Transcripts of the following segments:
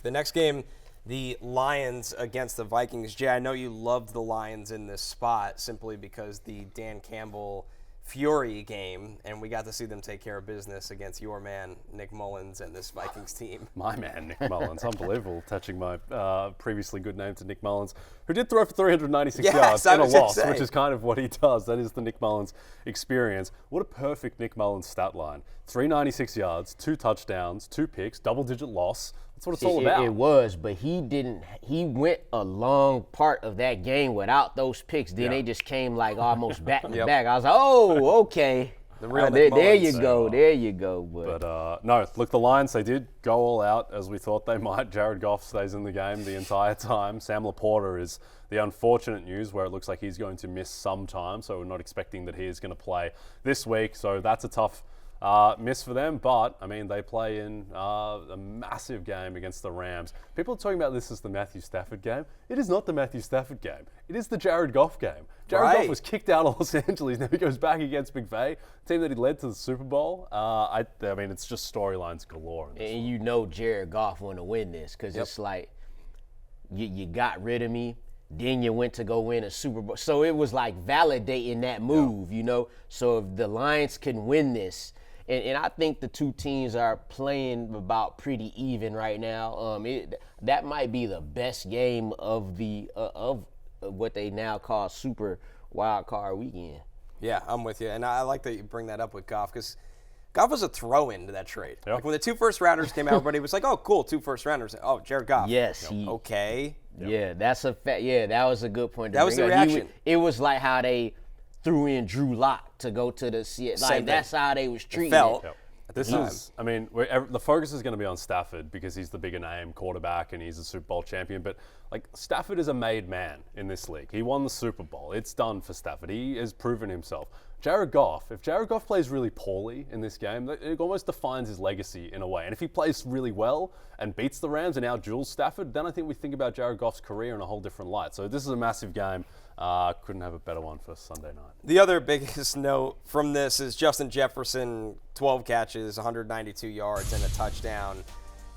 The next game, the Lions against the Vikings. Jay, I know you loved the Lions in this spot simply because the Dan Campbell Fury game, and we got to see them take care of business against your man, Nick Mullins, and this Vikings team. My man, Nick Mullins. Unbelievable, attaching my previously good name to Nick Mullins, who did throw for 396 yards in a loss, which is kind of what he does. That is the Nick Mullins experience. What a perfect Nick Mullins stat line. 396 yards, 2 touchdowns, 2 picks, double-digit loss. That's what it's all about. It was, but he went a long part of that game without those picks. Then they just came like almost back to back. I was like, oh, okay. The real there you go. But no, look, the Lions, they did go all out as we thought they might. Jared Goff stays in the game the entire time. Sam Laporta is the unfortunate news where it looks like he's going to miss some time, so we're not expecting that he is going to play this week. So that's a tough miss for them, but I mean they play in a massive game against the Rams. People are talking about this as the Matthew Stafford game. It is not the Matthew Stafford game. It is the Jared Goff game. Jared Goff was kicked out of Los Angeles. Now he goes back against McVay, team that he led to the Super Bowl. I mean, it's just storylines galore. And you know Jared Goff want to win this because it's like you got rid of me. Then you went to go win a Super Bowl. So it was like validating that move, you know. So if the Lions can win this, and I think the two teams are playing about pretty even right now. That might be the best game of the of what they now call Super Wild Card Weekend. Yeah, I'm with you, and I like that you bring that up with Goff because Goff was a throw-in to that trade. Yep. Like when the 2 first-rounders came out, everybody was like, "Oh, cool, 2 first-rounders." Oh, Jared Goff. Yes. Okay. Yeah, that's a fact. Yeah, that was a good point. That was the reaction. It was like how they threw in Drew Lock to go to the Seattle. Like that's how they was treating it. This is, I mean, the focus is going to be on Stafford because he's the bigger name quarterback and he's a Super Bowl champion. But like Stafford is a made man in this league. He won the Super Bowl. It's done for Stafford. He has proven himself. Jared Goff, if Jared Goff plays really poorly in this game, it almost defines his legacy in a way. And if he plays really well and beats the Rams and outduels Stafford, then I think we think about Jared Goff's career in a whole different light. So this is a massive game. Couldn't have a better one for Sunday night. The other biggest note from this is Justin Jefferson, 12 catches, 192 yards, and a touchdown.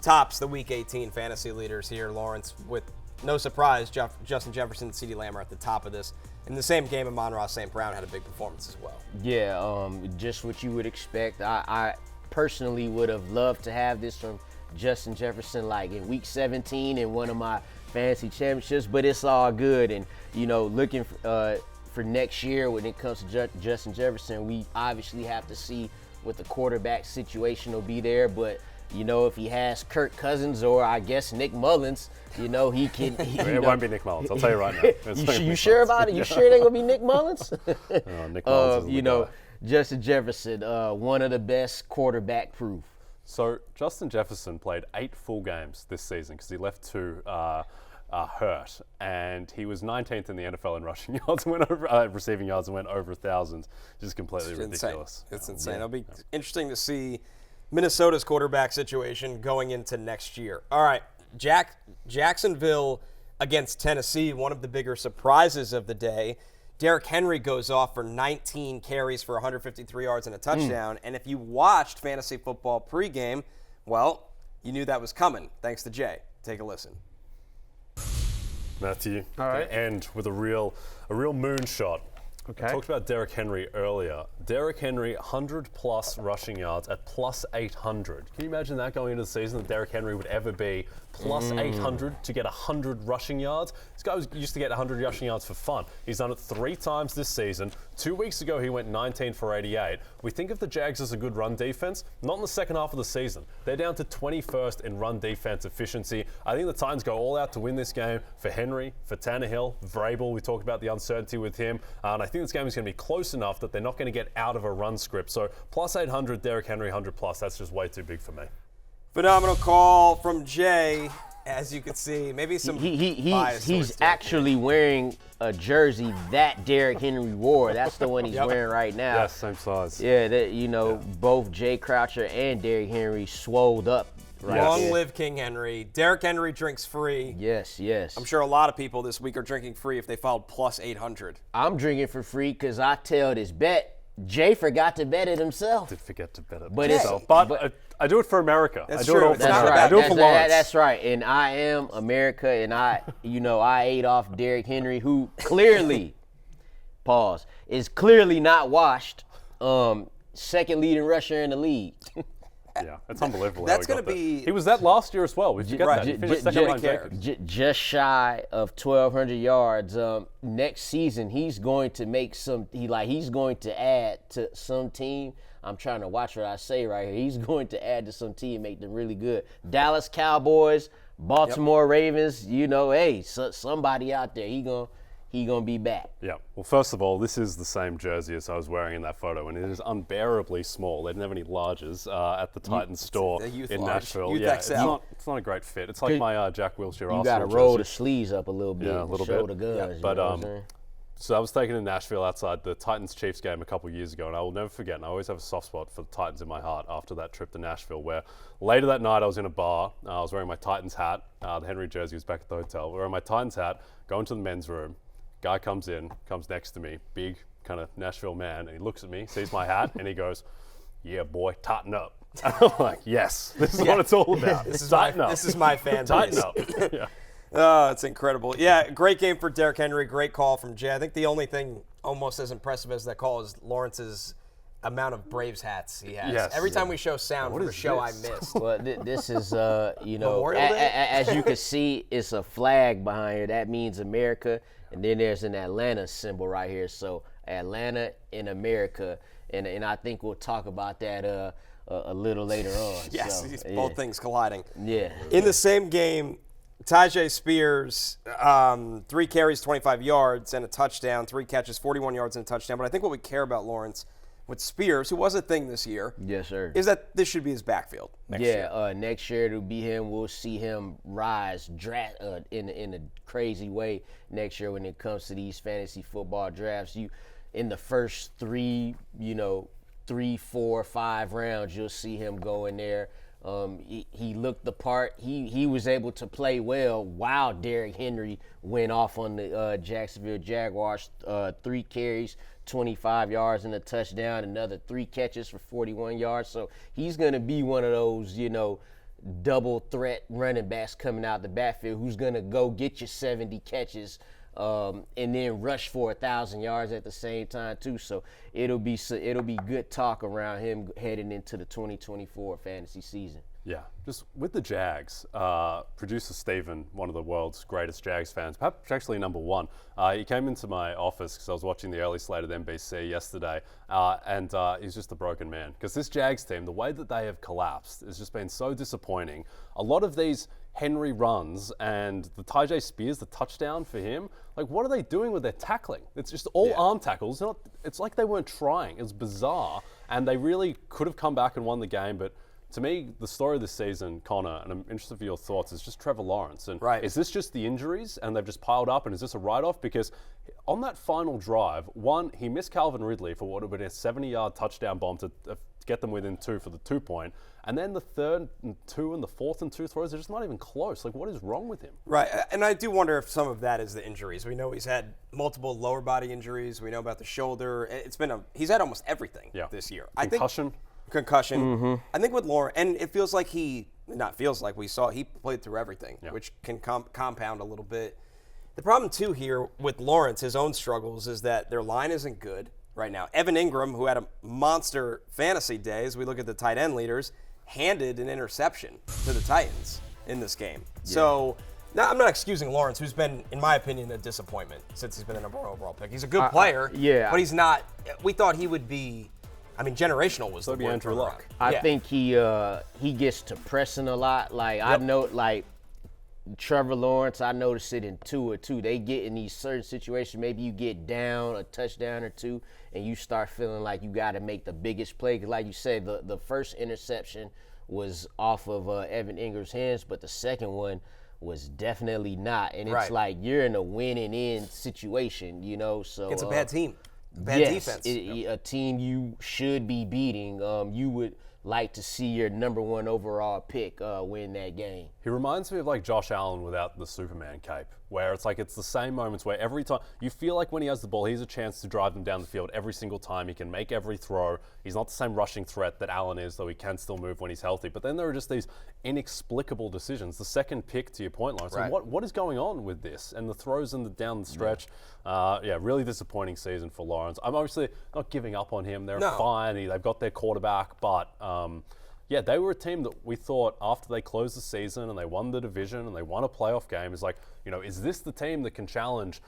Tops the Week 18 fantasy leaders here, Lawrence, with no surprise, Justin Jefferson and CeeDee Lamb are at the top of this. In the same game, Amon-Ra St. Brown had a big performance as well. Yeah, just what you would expect. I personally would have loved to have this from Justin Jefferson like in Week 17 in one of my fantasy championships, but it's all good. And, you know, looking for next year when it comes to Justin Jefferson, we obviously have to see what the quarterback situation will be there. But, you know, if he has Kirk Cousins or I guess Nick Mullins, you know, he can. It won't be Nick Mullins. I'll tell you right now. You sure about it? You sure they're going to be Nick Mullins? Nick Mullins you know, Justin Jefferson, one of the best quarterback proof. So Justin Jefferson played 8 full games this season because he left 2 hurt, and he was 19th in the NFL in rushing yards, and went over receiving yards, and went over 1,000. Just completely ridiculous. It's insane. It'll be interesting to see Minnesota's quarterback situation going into next year. All right, Jacksonville against Tennessee, one of the bigger surprises of the day. Derrick Henry goes off for 19 carries for 153 yards and a touchdown. And if you watched fantasy football pregame, well, you knew that was coming. Thanks to Jay. Take a listen. Matthew, all right. End with a real moonshot. Okay. I talked about Derrick Henry earlier. Derrick Henry, 100-plus rushing yards at plus 800. Can you imagine that going into the season, that Derrick Henry would ever be plus 800 to get 100 rushing yards? This guy used to get 100 rushing yards for fun. He's done it 3 times this season. 2 weeks ago, he went 19 for 88. We think of the Jags as a good run defense. Not in the second half of the season. They're down to 21st in run defense efficiency. I think the Titans go all out to win this game for Henry, for Tannehill, Vrabel. We talked about the uncertainty with him. And I think this game is going to be close enough that they're not going to get out of a run script. So plus 800, Derrick Henry, 100+. That's just way too big for me. Phenomenal call from Jay. As you can see, maybe some he's actually wearing a jersey that Derrick Henry wore. That's the one he's wearing right now. Yes, same size. Yeah, both Jay Croucher and Derrick Henry swolled up. Right. Long live King Henry. Derrick Henry drinks free. Yes. I'm sure a lot of people this week are drinking free if they followed plus 800. I'm drinking for free because I tailed his bet. Jay forgot to bet it himself. Did forget to bet it himself. But I do it for America. That's I do true. it all It's for not America. about I do it for Lawrence. That's right. And I am America, and I ate off Derrick Henry, who clearly, pause, is clearly not washed. Second leading rusher in the league. Yeah, it's unbelievable. That's going gonna to be. He was that last year as well. We forget that. He finished second behind Jacobs. Just shy of 1,200 yards. Next season, he's going to make some. He's going to add to some team. I'm trying to watch what I say right here. He's going to add to some team, make them really good. Dallas Cowboys, Baltimore Ravens. Hey, somebody out there, he gonna be back. Yeah. Well, first of all, this is the same jersey as I was wearing in that photo, and it is unbearably small. They didn't have any larges at the Titans store in Nashville. Youth yeah, XL. it's not a great fit. It's like my Jack Wilshere Arsenal You got to roll the jersey. sleeves up a little bit. Yeah, a little show bit. the guns. Yeah. But you know what I'm saying? so I was taken in Nashville outside the Titans-Chiefs game a couple of years ago, and I will never forget, and I always have a soft spot for the Titans in my heart after that trip to Nashville, where later that night I was in a bar. I was wearing my Titans hat. The Henry jersey was back at the hotel. Wearing my Titans hat, going to the men's room. Guy comes next to me, big kind of Nashville man, and he looks at me, sees my hat, and he goes, "Yeah, boy, tighten up." And I'm like, "Yes, this is what it's all about. This is my fan base. Tighten up." Yeah. Oh, it's incredible. Yeah, great game for Derrick Henry. Great call from Jay. I think the only thing almost as impressive as that call is Lawrence's amount of Braves hats he has. Yes. Every time we show sound for the show, this? I missed. Well, this is, Memorial Day? as you can see, it's a flag behind here. That means America. And then there's an Atlanta symbol right here. So Atlanta in America. And I think we'll talk about that a little later on. Yes, So, both things colliding. Yeah. In the same game, Tyjae Spears, 3 carries, 25 yards, and a touchdown. 3 catches, 41 yards, and a touchdown. But I think what we care about, Lawrence, with Spears, who was a thing this year, Yes, sir. is that this should be his backfield next year. Next year it'll be him. We'll see him rise in a crazy way next year when it comes to these fantasy football drafts. You in the first 3, 4, 5 rounds, you'll see him go in there. He looked the part. He was able to play well while Derrick Henry went off on the Jacksonville Jaguars. 3 carries, 25 yards and a touchdown, another 3 catches for 41 yards. So he's going to be one of those, double threat running backs coming out the backfield who's going to go get you 70 catches and then rush for 1,000 yards at the same time too. So it'll be good talk around him heading into the 2024 fantasy season. Yeah, just with the Jags, producer Steven, one of the world's greatest Jags fans, perhaps actually number 1, he came into my office because I was watching the early slate at NBC yesterday, and he's just a broken man. Because this Jags team, the way that they have collapsed has just been so disappointing. A lot of these Henry runs and the Tyjae Spears, the touchdown for him, like what are they doing with their tackling? It's just all arm tackles. It's like they weren't trying. It was bizarre, and they really could have come back and won the game, but to me, the story of this season, Connor, and I'm interested for your thoughts, is just Trevor Lawrence. And is this just the injuries and they've just piled up, and is this a write-off? Because on that final drive, he missed Calvin Ridley for what would have been a 70-yard touchdown bomb to get them within 2 for the 2-point. And then the 3rd and 2 and the 4th and 2 throws, they're just not even close. Like, what is wrong with him? Right, and I do wonder if some of that is the injuries. We know he's had multiple lower body injuries. We know about the shoulder. He's had almost everything this year. Concussion. Mm-hmm. I think with Lawrence, and it feels like he played through everything, which can compound a little bit. The problem, too, here with Lawrence, his own struggles, is that their line isn't good right now. Evan Ingram, who had a monster fantasy day, as we look at the tight end leaders, handed an interception to the Titans in this game. Yeah. So now, I'm not excusing Lawrence, who's been, in my opinion, a disappointment since he's been the number 1 overall pick. He's a good player, but he's not. We thought he would be. I mean, generational was the word. Andrew Luck. I think he gets to pressing a lot. Like I know, like Trevor Lawrence, I noticed it in 2 or 2. They get in these certain situations. Maybe you get down a touchdown or 2, and you start feeling like you got to make the biggest play. Because, like you said, the first interception was off of Evan Ingram's hands, but the second one was definitely not. And it's like you're in a winning end situation, So it's a bad team. Bad defense. A team you should be beating. You would like to see your number 1 overall pick win that game. He reminds me of like Josh Allen without the Superman cape, where it's like it's the same moments where every time you feel like when he has the ball, he has a chance to drive them down the field every single time. He can make every throw. He's not the same rushing threat that Allen is, though he can still move when he's healthy. But then there are just these inexplicable decisions. The second pick, to your point, Lawrence, right. what is going on with this? And the throws down the stretch, really disappointing season for Lawrence. I'm obviously not giving up on him. They're fine. They've got their quarterback, but they were a team that we thought after they closed the season and they won the division and they won a playoff game, is like, is this the team that can challenge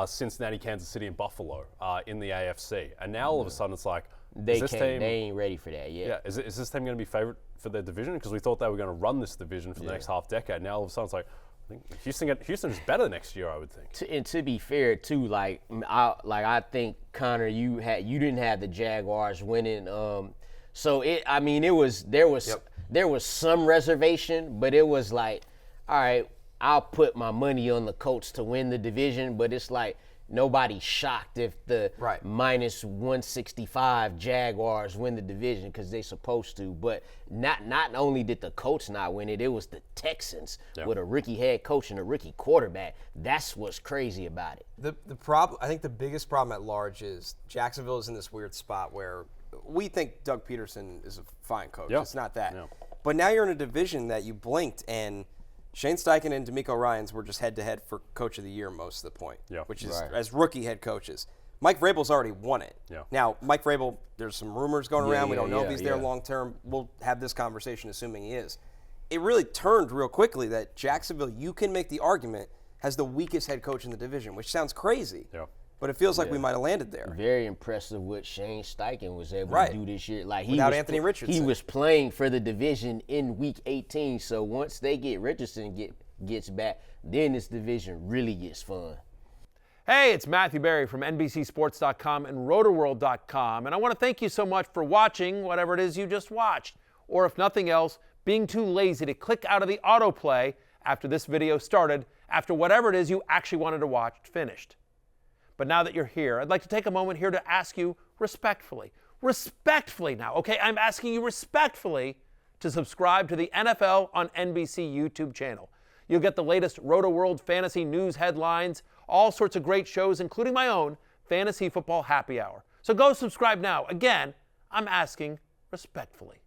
Cincinnati, Kansas City, and Buffalo in the AFC? And now all of a sudden it's like, they ain't ready for that yet. Yeah, is this team going to be favored for their division? Because we thought they were going to run this division for the next half decade. Now all of a sudden it's like, I think Houston is better next year, I would think. And to be fair, too, I think, Connor, you didn't have the Jaguars winning. There was some reservation, but it was like, all right, I'll put my money on the Colts to win the division, but it's like nobody's shocked if the minus 165 Jaguars win the division because they're supposed to. But not only did the Colts not win it, it was the Texans with a rookie head coach and a rookie quarterback. That's what's crazy about it. The problem, I think the biggest problem at large is Jacksonville is in this weird spot where we think Doug Peterson is a fine coach. Yep. It's not that. Yep. But now you're in a division that you blinked, and Shane Steichen and D'Amico Ryans were just head-to-head for Coach of the Year most of the point, which is as rookie head coaches. Mike Vrabel's already won it. Yeah. Now, Mike Vrabel, there's some rumors going around. We don't know if he's there long-term. We'll have this conversation assuming he is. It really turned real quickly that Jacksonville, you can make the argument, has the weakest head coach in the division, which sounds crazy. Yeah. But it feels like we might have landed there. Very impressive what Shane Steichen was able to do this year. Like Without Anthony Richardson. He was playing for the division in Week 18. So once they get Richardson gets back, then this division really gets fun. Hey, it's Matthew Berry from NBCSports.com and RotoWorld.com. And I want to thank you so much for watching whatever it is you just watched. Or if nothing else, being too lazy to click out of the autoplay after this video started, after whatever it is you actually wanted to watch finished. But now that you're here, I'd like to take a moment here to ask you respectfully now, okay? I'm asking you respectfully to subscribe to the NFL on NBC YouTube channel. You'll get the latest RotoWorld fantasy news headlines, all sorts of great shows, including my own Fantasy Football Happy Hour. So go subscribe now. Again, I'm asking respectfully.